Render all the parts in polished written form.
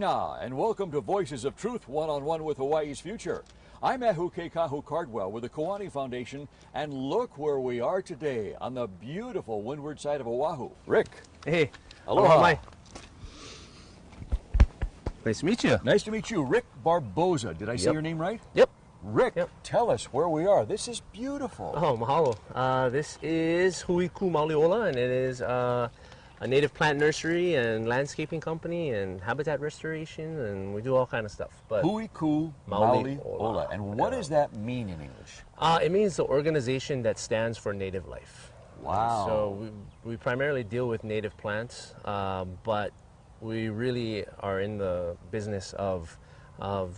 Mahina, and welcome to Voices of Truth, one-on-one with Hawaii's future. I'm Ehu Kekahu Cardwell with the Koani Foundation, and look where we are today on the beautiful windward side of Oahu. Rick. Hey. Aloha. Aloha. Nice to meet you. Nice to meet you. Rick Barboza. Did I say your name right? Yep. Rick, tell us where we are. This is beautiful. Oh, mahalo. This is Huiku Maoli, and it is a native plant nursery and landscaping company and habitat restoration, and we do all kind of stuff. But Huiku Maoli. And what does that mean in English? It means the organization that stands for native life. Wow. So we primarily deal with native plants, but we really are in the business of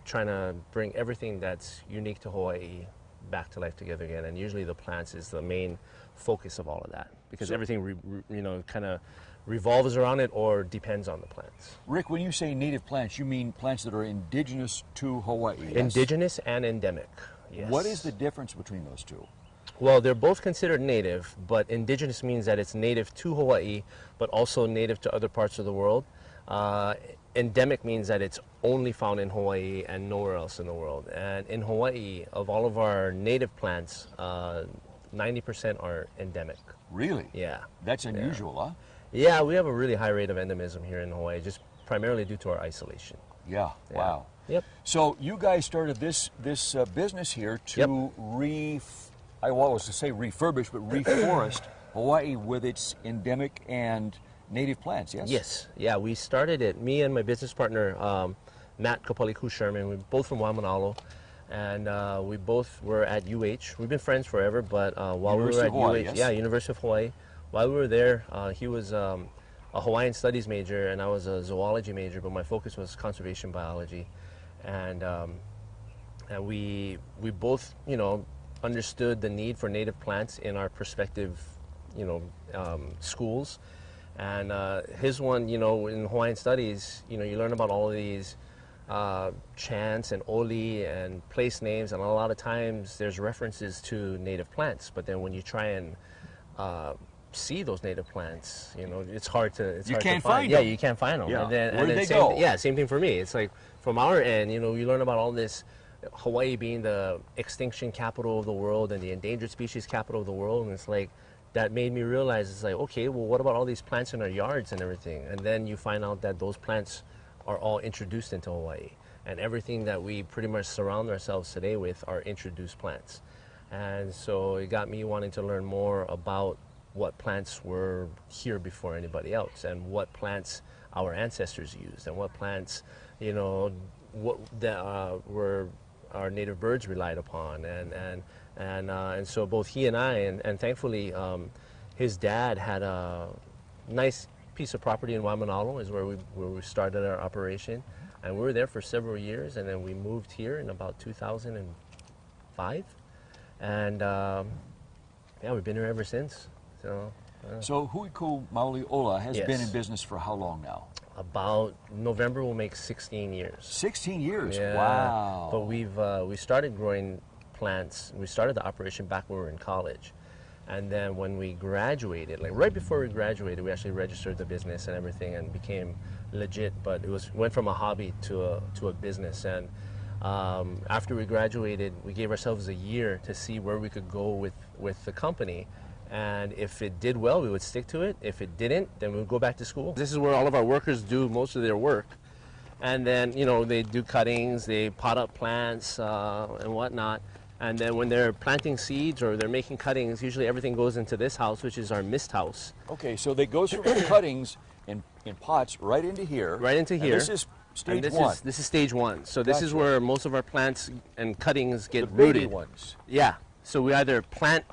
trying to bring everything that's unique to Hawaii back to life together again. And usually the plants is the main focus of all of that, because everything kind of revolves around it or depends on the plants. Rick, when you say native plants, you mean plants that are indigenous to Hawaii? Yes? Indigenous and endemic, yes. What is the difference between those two? Well, they're both considered native, but indigenous means that it's native to Hawaii, but also native to other parts of the world. Endemic means that it's only found in Hawaii and nowhere else in the world. And in Hawaii, of all of our native plants, 90% are endemic. Really? Yeah. That's unusual, huh? Yeah, we have a really high rate of endemism here in Hawaii, just primarily due to our isolation. Yeah, wow. Yep. So you guys started this business here to refurbish, but reforest Hawaii with its endemic and native plants, yes? Yes, yeah, we started it, me and my business partner, Matt Kapaliku Sherman, we're both from Waimanalo, and we both were at UH. We've been friends forever, but while we were at Hawaii, UH, yes? University of Hawaii, while we were there, he was a Hawaiian studies major and I was a zoology major, but my focus was conservation biology. And we both, understood the need for native plants in our prospective, schools. And his one, in Hawaiian studies, you learn about all of these chants and oli and place names, and a lot of times there's references to native plants. But then when you try and see those native plants, it's hard to find them. Yeah, you can't find them. Yeah. And then, Where did they go? Yeah, same thing for me. It's like from our end, you learn about all this. Hawaii being the extinction capital of the world and the endangered species capital of the world, and it's like that made me realize, it's like, okay, well, what about all these plants in our yards and everything? And then you find out that those plants are all introduced into Hawaii, and everything that we pretty much surround ourselves today with are introduced plants. And so it got me wanting to learn more about what plants were here before anybody else, and what plants our ancestors used, and what plants, were our native birds relied upon, and so both he and I, and thankfully his dad had a nice piece of property in Waimanalo, is where we started our operation, and we were there for several years, and then we moved here in about 2005, and we've been here ever since. So Huiku Maoli has been in business for how long now? About November will make 16 years. 16 years? Yeah. Wow. But we started growing plants. We started the operation back when we were in college. And then when we graduated, like right before we graduated, we actually registered the business and everything and became legit. But it went from a hobby to a business. And after we graduated, we gave ourselves a year to see where we could go with the company. And if it did well, we would stick to it. If it didn't, then we would go back to school. This is where all of our workers do most of their work. And then, they do cuttings, they pot up plants and whatnot. And then when they're planting seeds or they're making cuttings, usually everything goes into this house, which is our mist house. Okay, so they go through cuttings in pots right into here. Right into here. And this is stage one. This is stage one. So this is where most of our plants and cuttings get the rooted. Baby ones. Yeah. So we either plant...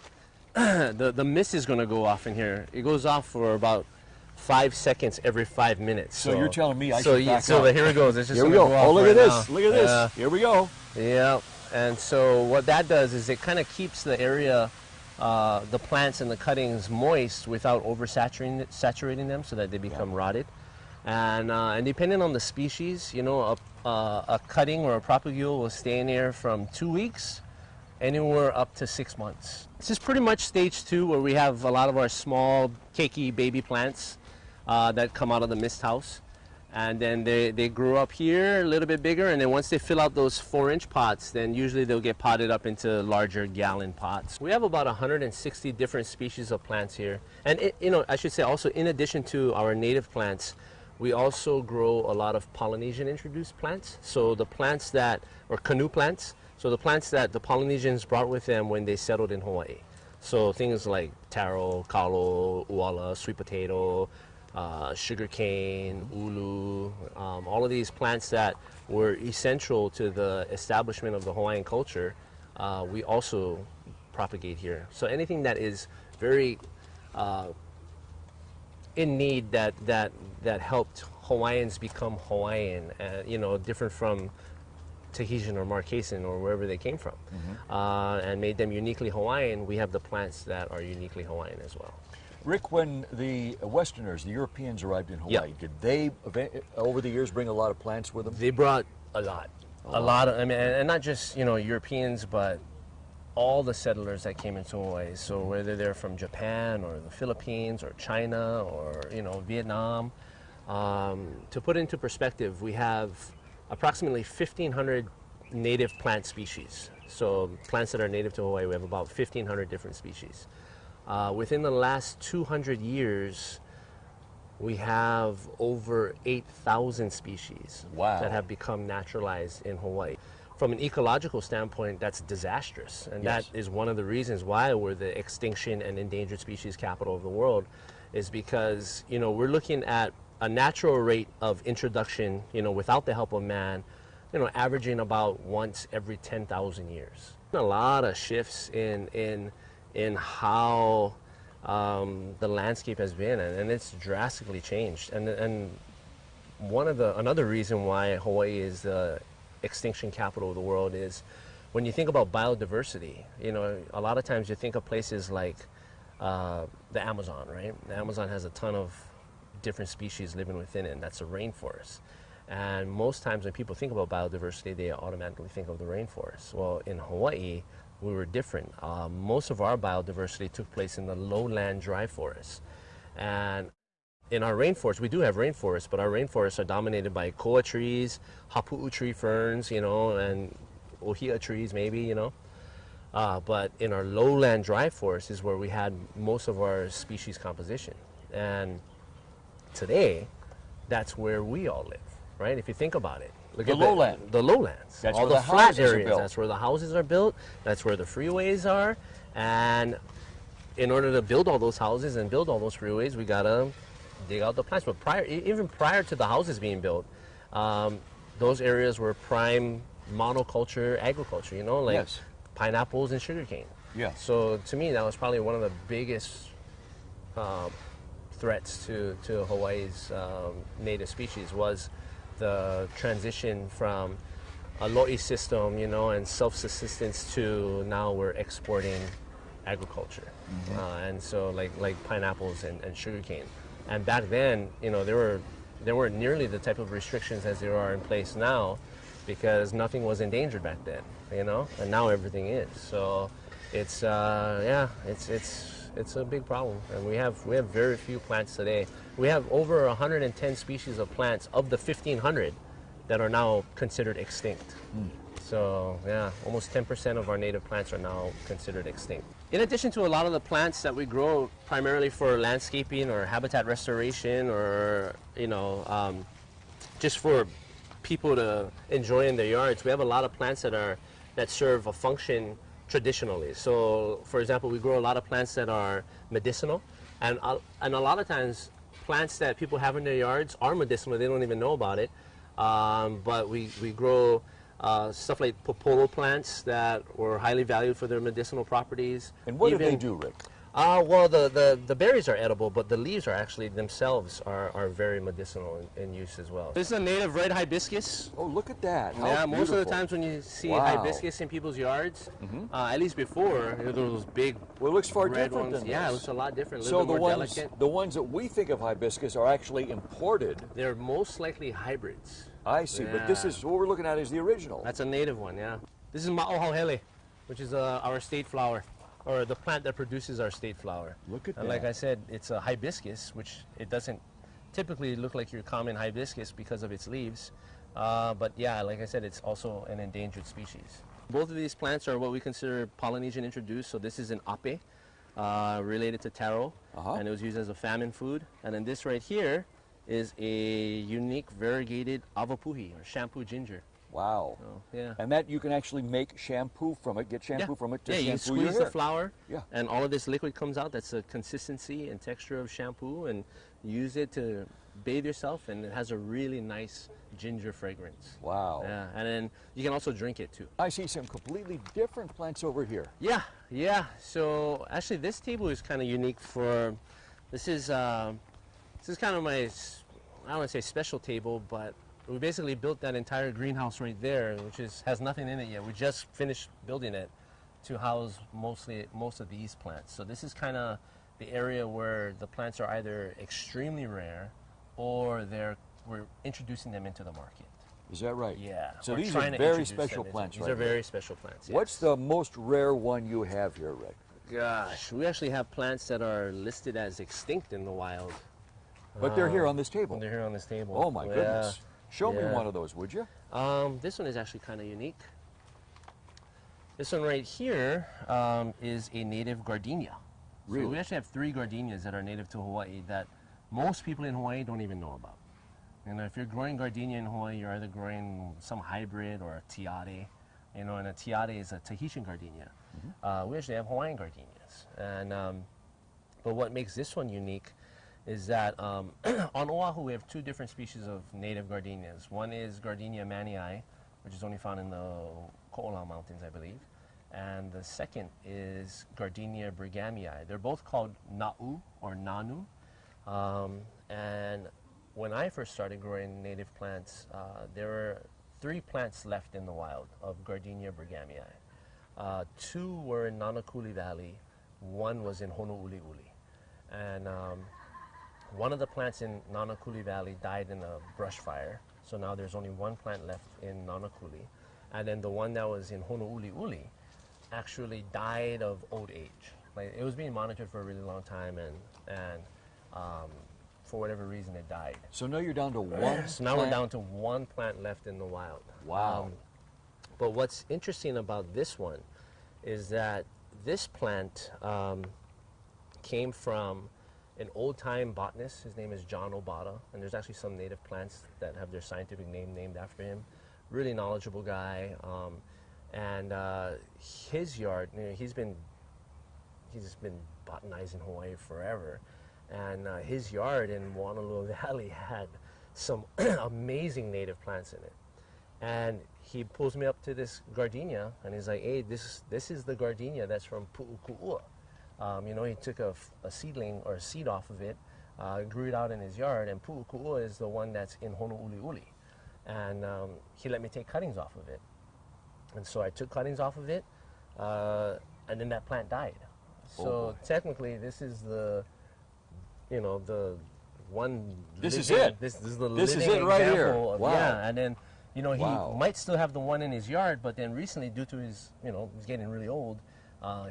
the mist is going to go off in here. It goes off for about 5 seconds every 5 minutes. So you're telling me I should back up. here here it goes. It's just here we go. Go look right at this. Now. Look at this. Here we go. Yeah. And so what that does is it kind of keeps the area, the plants and the cuttings moist without saturating them so that they become rotted. And depending on the species, a cutting or a propagule will stay in here from 2 weeks anywhere up to 6 months. This is pretty much stage 2, where we have a lot of our small, cakey baby plants that come out of the mist house. And then they grew up here a little bit bigger, and then once they fill out those 4-inch pots, then usually they'll get potted up into larger gallon pots. We have about 160 different species of plants here. And I should say also, in addition to our native plants, we also grow a lot of Polynesian introduced plants. So the plants or canoe plants, so the plants that the Polynesians brought with them when they settled in Hawaii. So things like taro, kalo, uala, sweet potato, sugarcane, ulu, all of these plants that were essential to the establishment of the Hawaiian culture, we also propagate here. So anything that is very in need that helped Hawaiians become Hawaiian, different from Tahitian or Marquesan or wherever they came from, and made them uniquely Hawaiian, we have the plants that are uniquely Hawaiian as well. Rick, when the Westerners, the Europeans arrived in Hawaii, did they, over the years, bring a lot of plants with them? They brought a lot. A lot of, and not just, Europeans, but all the settlers that came into Hawaii. So whether they're from Japan or the Philippines or China or, Vietnam. To put into perspective, we have approximately 1,500 native plant species. So plants that are native to Hawaii, we have about 1,500 different species. Within the last 200 years, we have over 8,000 species that have become naturalized in Hawaii. From an ecological standpoint, that's disastrous. And that is one of the reasons why we're the extinction and endangered species capital of the world, is because, we're looking at a natural rate of introduction, without the help of man, averaging about once every 10,000 years. A lot of shifts in how the landscape has been, and it's drastically changed. And another reason why Hawaii is the extinction capital of the world is when you think about biodiversity. A lot of times you think of places like the Amazon, right? The Amazon has a ton of different species living within it, and that's a rainforest. And most times when people think about biodiversity, they automatically think of the rainforest. Well, in Hawaii, we were different. Most of our biodiversity took place in the lowland dry forests. And in our rainforest, we do have rainforests, but our rainforests are dominated by koa trees, hapu'u tree ferns, and ohia trees maybe, but in our lowland dry forests is where we had most of our species composition. And today, that's where we all live, right? If you think about it. Look at the lowlands. That's all where the flat areas. Built. That's where the houses are built. That's where the freeways are. And in order to build all those houses and build all those freeways, we gotta dig out the plants. But even prior to the houses being built, those areas were prime monoculture agriculture. Like pineapples and sugarcane. Yeah. So to me, that was probably one of the biggest threats to Hawaii's native species was the transition from a lo'i system, and self-subsistence to now we're exporting agriculture. And so like pineapples and sugarcane. And back then, there weren't nearly the type of restrictions as there are in place now, because nothing was endangered back then, and now everything is. So it's it's a big problem, and we have very few plants today. We have over 110 species of plants of the 1,500 that are now considered extinct. So yeah, almost 10% of our native plants are now considered extinct. In addition to a lot of the plants that we grow primarily for landscaping or habitat restoration, or just for people to enjoy in their yards, we have a lot of plants that serve a function traditionally. So, for example, we grow a lot of plants that are medicinal, and a lot of times plants that people have in their yards are medicinal. They don't even know about it. But we grow stuff like popolo plants that were highly valued for their medicinal properties. And what do they do, Rick? Well, the berries are edible, but the leaves are actually themselves are very medicinal in use as well. This is a native red hibiscus. Oh, look at that. How yeah, most beautiful. of the times when you see hibiscus in people's yards, at least before, there were those big well, it looks far red different ones. than Yeah, this. it looks a lot different, a so little bit more delicate. The ones that we think of hibiscus are actually imported. They're most likely hybrids. I see, but this is, what we're looking at is the original. That's a native one, yeah. This is Maoli, which is our state flower, or the plant that produces our state flower. Look at that. And like I said, it's a hibiscus, which it doesn't typically look like your common hibiscus because of its leaves. But yeah, like I said, it's also an endangered species. Both of these plants are what we consider Polynesian introduced. So this is an ape, related to taro, and it was used as a famine food. And then this right here is a unique variegated avapuhi, or shampoo ginger. Wow. So, yeah. And that you can actually make shampoo from it, get shampoo from it to shampoo you squeeze the flower, Yeah. and all of this liquid comes out. That's the consistency and texture of shampoo, and use it to bathe yourself, and it has a really nice ginger fragrance. Wow. Yeah, and then you can also drink it too. I see some completely different plants over here. Yeah, yeah. So actually, this table is kind of unique for. This is kind of my, I don't want to say special table, but we basically built that entire greenhouse right there, which has nothing in it yet. We just finished building it to house most of these plants. So this is kind of the area where the plants are either extremely rare, or we're introducing them into the market. Is that right? Yeah. So we're these trying are to very introduce special them plants, These right are here. very special plants. Yes. What's the most rare one you have here, Rick? Gosh, we actually have plants that are listed as extinct in the wild. But they're here on this table. They're here on this table. Oh my goodness. Show me Yeah. one of those, would you? This one is actually kind of unique. This one right here is a native gardenia. Really? So we actually have 3 gardenias that are native to Hawaii that most people in Hawaii don't even know about. And if you're growing gardenia in Hawaii, you're either growing some hybrid or a tiare. And a tiare is a Tahitian gardenia. We actually have Hawaiian gardenias. And but what makes this one unique is that on Oahu we have 2 different species of native gardenias. One is Gardenia mannii, which is only found in the Ko'olau Mountains, I believe. And the second is Gardenia brighamiae. They're both called na'u or nanu. And when I first started growing native plants, there were 3 plants left in the wild of Gardenia brighamiae. 2 were in Nanakuli Valley, 1 was in Honouliuli. And one of the plants in Nanakuli Valley died in a brush fire, so now there's only 1 plant left in Nanakuli. And then the one that was in Honouliuli actually died of old age. Like, it was being monitored for a really long time, and for whatever reason it died. So now you're down to 1 So now we're down to 1 plant left in the wild. Wow. But what's interesting about this one is that this plant came from an old-time botanist. His name is John Obata, and there's actually some native plants that have their scientific name named after him. Really knowledgeable guy, and his yard. He's been botanizing Hawaii forever, and his yard in Honolulu Valley had some amazing native plants in it. And he pulls me up to this gardenia, and he's like, "Hey, this is the gardenia that's from Pu'uku'ua." He took a seedling or a seed off of it, grew it out in his yard, and Pu'uku'ua is the one that's in Honouliuli. And he let me take cuttings off of it. And so I took cuttings off of it, and then that plant died. So technically, this is the one. This is living, it. This is the This is living it right here. example of, Wow. Yeah, and then he Wow. might still have the one in his yard, but then recently, due to his he's getting really old,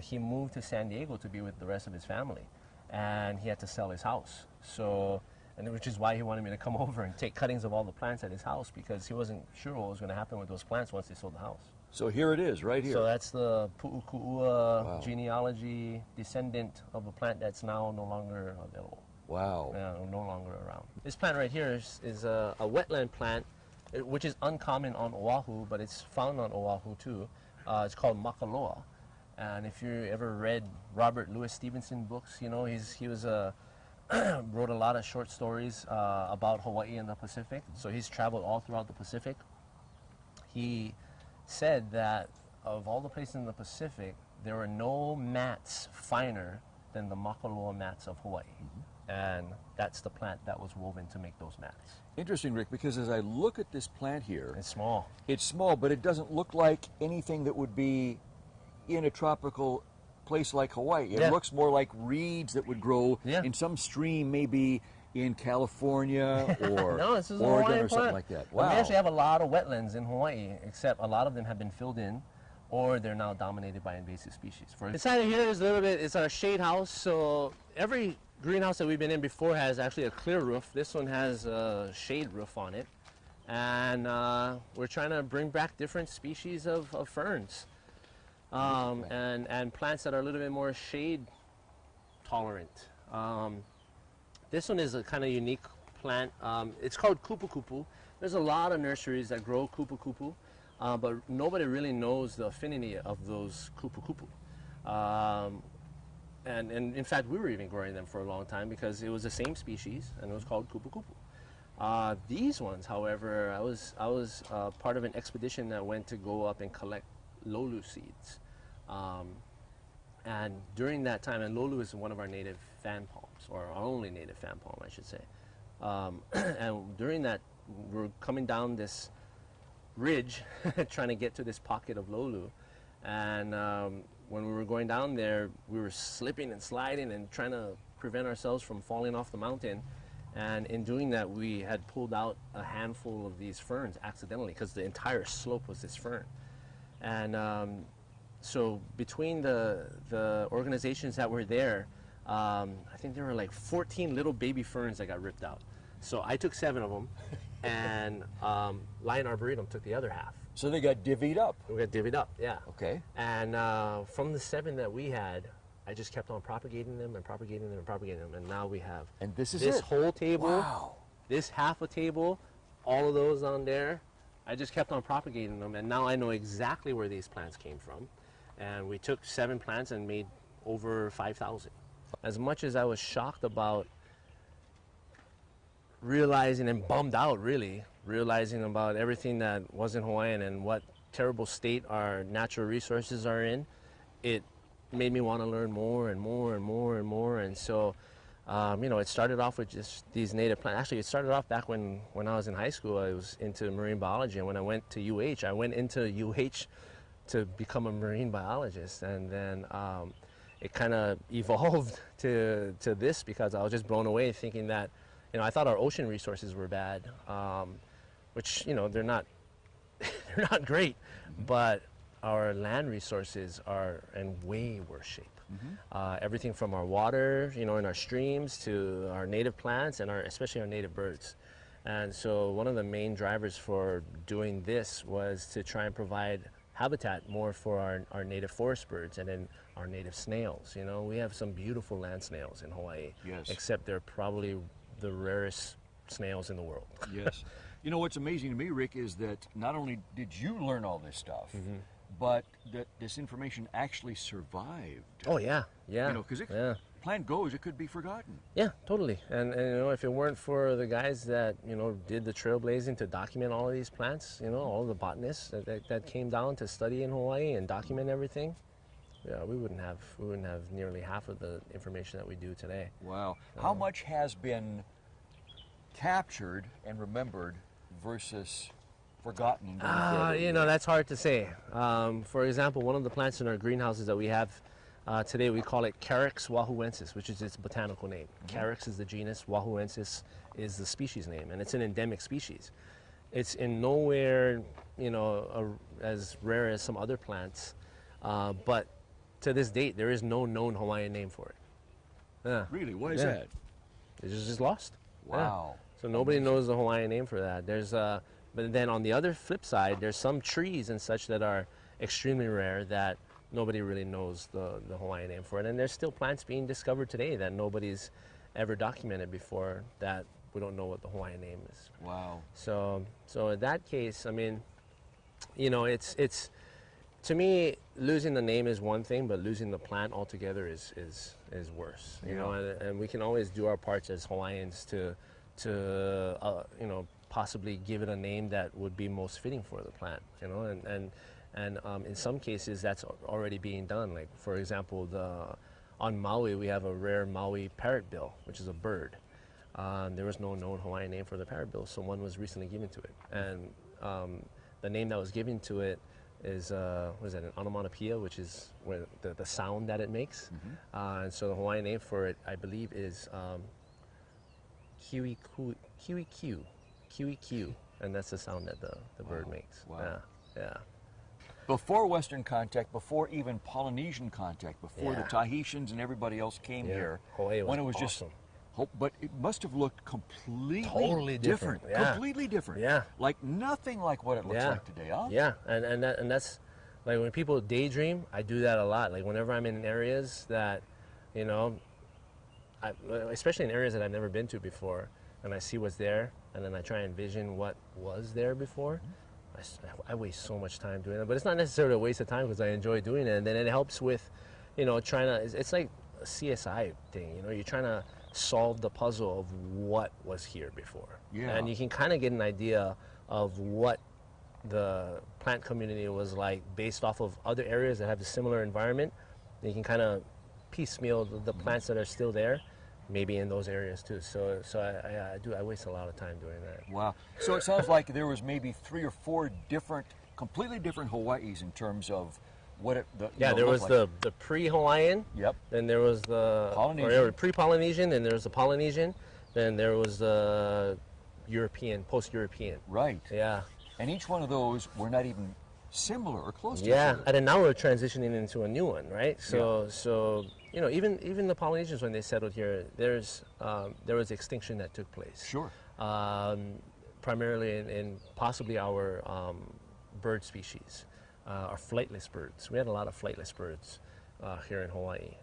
he moved to San Diego to be with the rest of his family, and he had to sell his house. So, and which is why he wanted me to come over and take cuttings of all the plants at his house, because he wasn't sure what was going to happen with those plants once they sold the house. So here it is, right here. So that's the Pu'uku'ua genealogy descendant of a plant that's now no longer available. Wow. Yeah, no longer around. This plant right here is a wetland plant, which is uncommon on Oahu, but it's found on Oahu too. It's called makaloa. And if you ever read Robert Louis Stevenson books, he was wrote a lot of short stories about Hawaii and the Pacific. So he's traveled all throughout the Pacific. He said that of all the places in the Pacific, there were no mats finer than the makaloa mats of Hawaii. And that's the plant that was woven to make those mats. Interesting, Rick, because as I look at this plant here, It's small. it's small, but it doesn't look like anything that would be in a tropical place like Hawaii. It Yeah. looks more like reeds that would grow Yeah. in some stream, maybe in California or No, this is a Oregon Hawaiian or something plant. like that. But Wow. we actually have a lot of wetlands in Hawaii, except a lot of them have been filled in, or they're now dominated by invasive species. Inside of here is a little bit, it's our shade house, so every greenhouse that we've been in before has actually a clear roof. This one has a shade roof on it. And we're trying to bring back different species of ferns and plants that are a little bit more shade tolerant. This one is a kind of unique plant. It's called kupu-kupu. There's a lot of nurseries that grow kupu-kupu, but nobody really knows the affinity of those kupu-kupu. And in fact, we were even growing them for a long time because it was the same species and it was called kupu-kupu. These ones, however, I was part of an expedition that went to go up and collect lolu seeds. And during that time, and lolu is one of our native fan palms, or our only native fan palm, I should say. And during that, we're coming down this ridge trying to get to this pocket of lolu. And when we were going down there, we were slipping and sliding and trying to prevent ourselves from falling off the mountain. And in doing that, we had pulled out a handful of these ferns accidentally because the entire slope was this fern. And so between the organizations that were there, I think there were like 14 little baby ferns that got ripped out. So I took 7 of them, and Lion Arboretum took the other half. So they got divvied up. We got divvied up, yeah. Okay. And from the 7 that we had, I just kept on propagating them and propagating them and propagating them, and now we have And this is this it. whole table, Wow. this half a table, all of those on there. I just kept on propagating them, and now I know exactly where these plants came from. And we took 7 plants and made over 5,000. As much as I was shocked about realizing and bummed out, really, realizing about everything that wasn't Hawaiian and what terrible state our natural resources are in, it made me want to learn more and more and more and more. And so, you know, it started off with just these native plants. Actually, it started off back when I was in high school. I was into marine biology, and when I went to UH, I went into UH to become a marine biologist. And then it kind of evolved to this because I was just blown away thinking that, you know, I thought our ocean resources were bad, which, you know, they're not they're not great, but our land resources are in way worse shape. Everything from our water, you know, in our streams, to our native plants and especially our native birds. And so one of the main drivers for doing this was to try and provide habitat more for our native forest birds and then our native snails. You know, we have some beautiful land snails in Hawaii, Yes. except they're probably the rarest snails in the world. Yes. You know, what's amazing to me, Rick, is that not only did you learn all this stuff, but that this information actually survived. Oh yeah, yeah. You know, because plant goes, it could be forgotten. Yeah, totally. And you know, if it weren't for the guys that, you know, did the trailblazing to document all of these plants, you know, all the botanists that came down to study in Hawaii and document everything, yeah, we wouldn't have nearly half of the information that we do today. Wow. How much has been captured and remembered versus forgotten and going forward? You know, that's hard to say. For example, one of the plants in our greenhouses that we have today, we call it Carex wahuensis, which is its botanical name. Carex is the genus, wahuensis is the species name, and it's an endemic species. It's in nowhere, you know, as rare as some other plants, but to this date, there is no known Hawaiian name for it. Yeah. Really? Why is that? It's just lost. Wow. Yeah. So nobody knows the Hawaiian name for that. But then on the other flip side, there's some trees and such that are extremely rare that nobody really knows the Hawaiian name for it. And there's still plants being discovered today that nobody's ever documented before that we don't know what the Hawaiian name is. Wow. So in that case, I mean, you know, it's to me, losing the name is one thing, but losing the plant altogether is worse. You know, and we can always do our parts as Hawaiians to you know, possibly give it a name that would be most fitting for the plant. You know, and in some cases that's already being done. Like, for example, on Maui we have a rare Maui parrotbill, which is a bird. There was no known Hawaiian name for the parrotbill, so one was recently given to it. And the name that was given to it is, what is that, an onomatopoeia, which is where the sound that it makes. And so the Hawaiian name for it, I believe, is kiwi Q, and that's the sound that the bird makes. Wow. Yeah. Before Western contact, before even Polynesian contact, before the Yeah. Tahitians and everybody else came here, Hawaii was when it was awesome. but it must have looked completely Totally different, yeah. Completely different. Yeah. Like nothing like what it looks Yeah. like today, huh? Yeah, and that's like when people daydream, I do that a lot. Like whenever I'm in areas that, you know, especially in areas that I've never been to before, and I see what's there, and then I try and envision what was there before. I waste so much time doing that, but it's not necessarily a waste of time because I enjoy doing it, and then it helps with, you know, trying to. It's like a CSI thing, you know. You're trying to solve the puzzle of what was here before, and you can kind of get an idea of what the plant community was like based off of other areas that have a similar environment. And you can kind of piecemeal the plants that are still there, maybe in those areas too. So I waste a lot of time doing that. Wow. So it sounds like there was maybe 3 or 4 different, completely different Hawaiis in terms of what it. There was like. the pre-Hawaiian. Yep. Then there was the Polynesian. Pre-Polynesian. Then there was the Polynesian. Then there was the European, post-European. Right. Yeah. And each one of those were not even similar or close to each Yeah, other. and then now we're transitioning into a new one, right? So you know, even the Polynesians when they settled here, there was extinction that took place. Sure. Primarily in possibly our bird species, our flightless birds. We had a lot of flightless birds here in Hawaii.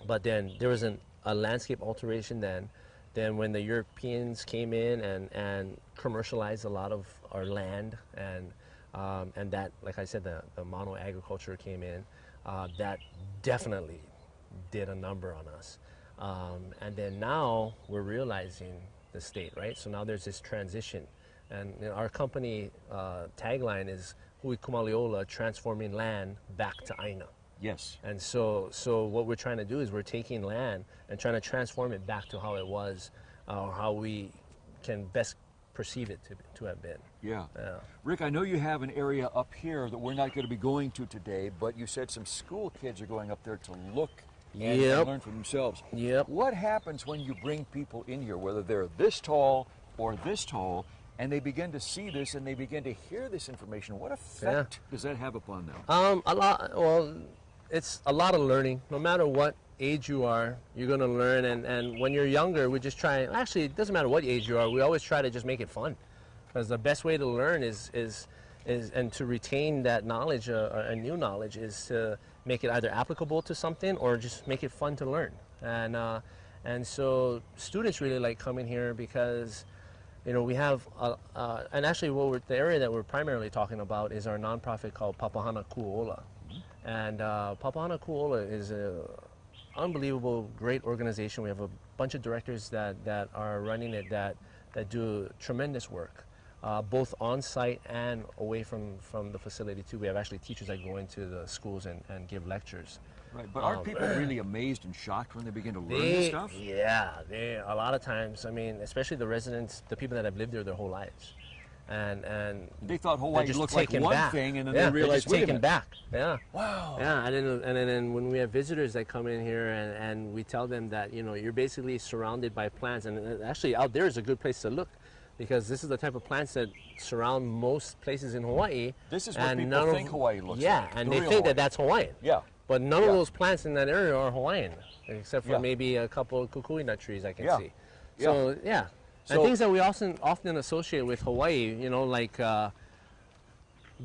But then there was a landscape alteration then. Then when the Europeans came in and commercialized a lot of our land and that, like I said, the mono agriculture came in, that definitely did a number on us. And then now we're realizing the state, right? So now there's this transition. And you know, our company tagline is Hui Kumaliola, transforming land back to Aina. Yes. And so what we're trying to do is we're taking land and trying to transform it back to how it was, or how we can best perceive it to have been. Yeah. Rick, I know you have an area up here that we're not going to be going to today, but you said some school kids are going up there to look and learn for themselves. Yep. What happens when you bring people in here, whether they're this tall or this tall, and they begin to see this and they begin to hear this information? What effect does that have upon them? A lot. Well, it's a lot of learning. No matter what age you are, you're going to learn. And when you're younger, we just try. Actually, it doesn't matter what age you are. We always try to just make it fun, because the best way to learn is and to retain that knowledge, a new knowledge, is to make it either applicable to something or just make it fun to learn. And so students really like coming here because, you know, we have and actually the area that we're primarily talking about is our nonprofit called Papahana Kuola. And Papahana Kuola is an unbelievable, great organization. We have a bunch of directors that are running it that do tremendous work, both on site and away from the facility too. We have actually teachers that go into the schools and give lectures. Right, but aren't people really amazed and shocked when they begin to learn this stuff? Yeah, a lot of times, I mean, especially the residents, the people that have lived there their whole lives. And they thought Hawaii looked like one thing, and then they realized, wait a minute. Back. Yeah. Wow. Yeah, and then when we have visitors that come in here and we tell them that, you know, you're basically surrounded by plants, and actually out there is a good place to look, because this is the type of plants that surround most places in Hawaii. This is what people think Hawaii looks like. Yeah, and they think that that's Hawaiian. Yeah. But none of those plants in that area are Hawaiian, except for maybe a couple of kukui nut trees I can see. So, yeah. And things that we often associate with Hawaii, you know, like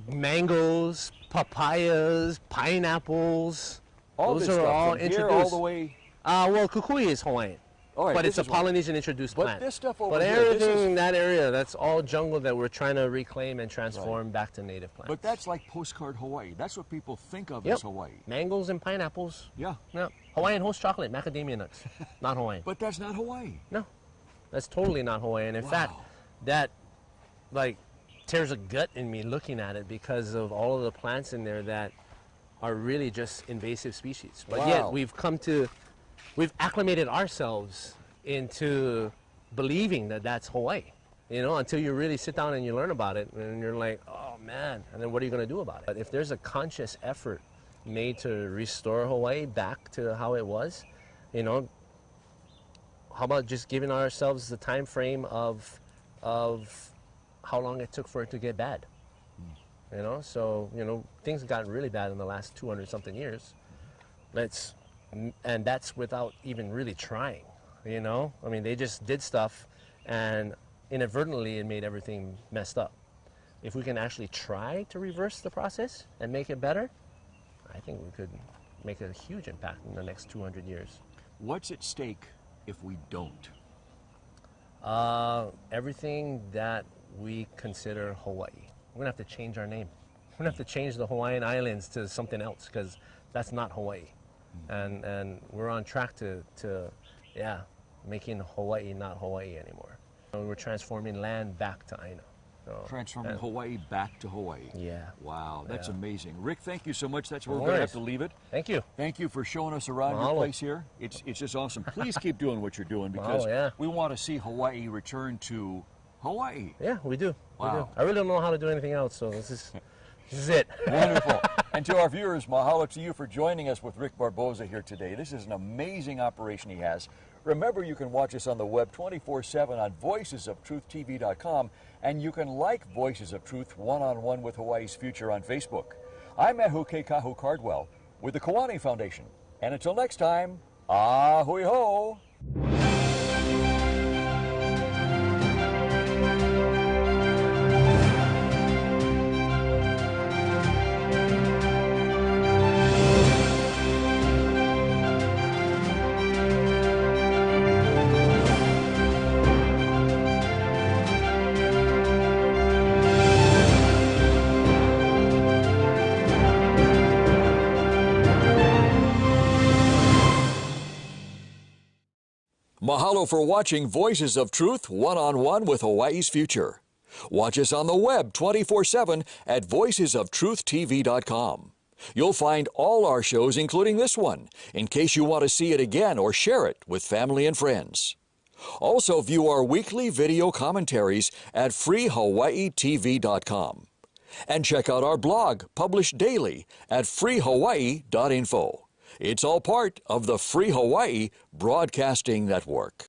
mangoes, papayas, pineapples. Those are all introduced. Here all the way. Well, kukui is Hawaiian. Right, but it's a Polynesian introduced plant. But this stuff over here, everything in that area, that's all jungle that we're trying to reclaim and transform back to native plants. But that's like postcard Hawaii. That's what people think of as Hawaii. Mangoes and pineapples. Yeah. Hawaiian Host chocolate, macadamia nuts. Not Hawaiian. But that's not Hawaii. No. That's totally not Hawaiian. In fact, that like tears a gut in me looking at it, because of all of the plants in there that are really just invasive species. But yet we've acclimated ourselves into believing that that's Hawaii, you know, until you really sit down and you learn about it, and you're like, oh man, and then what are you going to do about it? But if there's a conscious effort made to restore Hawaii back to how it was, you know, how about just giving ourselves the time frame of how long it took for it to get bad? you know. So, you know, things have gotten really bad in the last 200 something years. And that's without even really trying, you know. I mean, they just did stuff, and inadvertently it made everything messed up. If we can actually try to reverse the process and make it better, I think we could make a huge impact in the next 200 years. What's at stake if we don't? Everything that we consider Hawaii. We're gonna have to change our name. We're gonna have to change the Hawaiian Islands to something else, because that's not Hawaii. And we're on track to making Hawaii not Hawaii anymore. We're transforming land back to Aina. So, Transforming Hawaii back to Hawaii. Yeah. Wow, that's Yeah. amazing. Rick, thank you so much. That's where No we're going to have worries. to leave it. Thank you. Thank you for showing us around your Mahalo. place here. It's just awesome. Please keep doing what you're doing, because yeah. we want to see Hawaii return to Hawaii. Yeah, we do. Wow. We do. I really don't know how to do anything else, so this is it. Wonderful. And to our viewers, mahalo to you for joining us with Rick Barboza here today. This is an amazing operation he has. Remember, you can watch us on the web 24/7 on voicesoftruthtv.com, and you can like Voices of Truth One-on-One with Hawaii's Future on Facebook. I'm Ehu Keikahu Cardwell with the Kiwane Foundation. And until next time, ahui ho! Mahalo for watching Voices of Truth One-on-One with Hawaii's Future. Watch us on the web 24/7 at voicesoftruthtv.com. You'll find all our shows, including this one, in case you want to see it again or share it with family and friends. Also view our weekly video commentaries at freehawaiitv.com. And check out our blog, published daily, at freehawaii.info. It's all part of the Free Hawaii Broadcasting Network.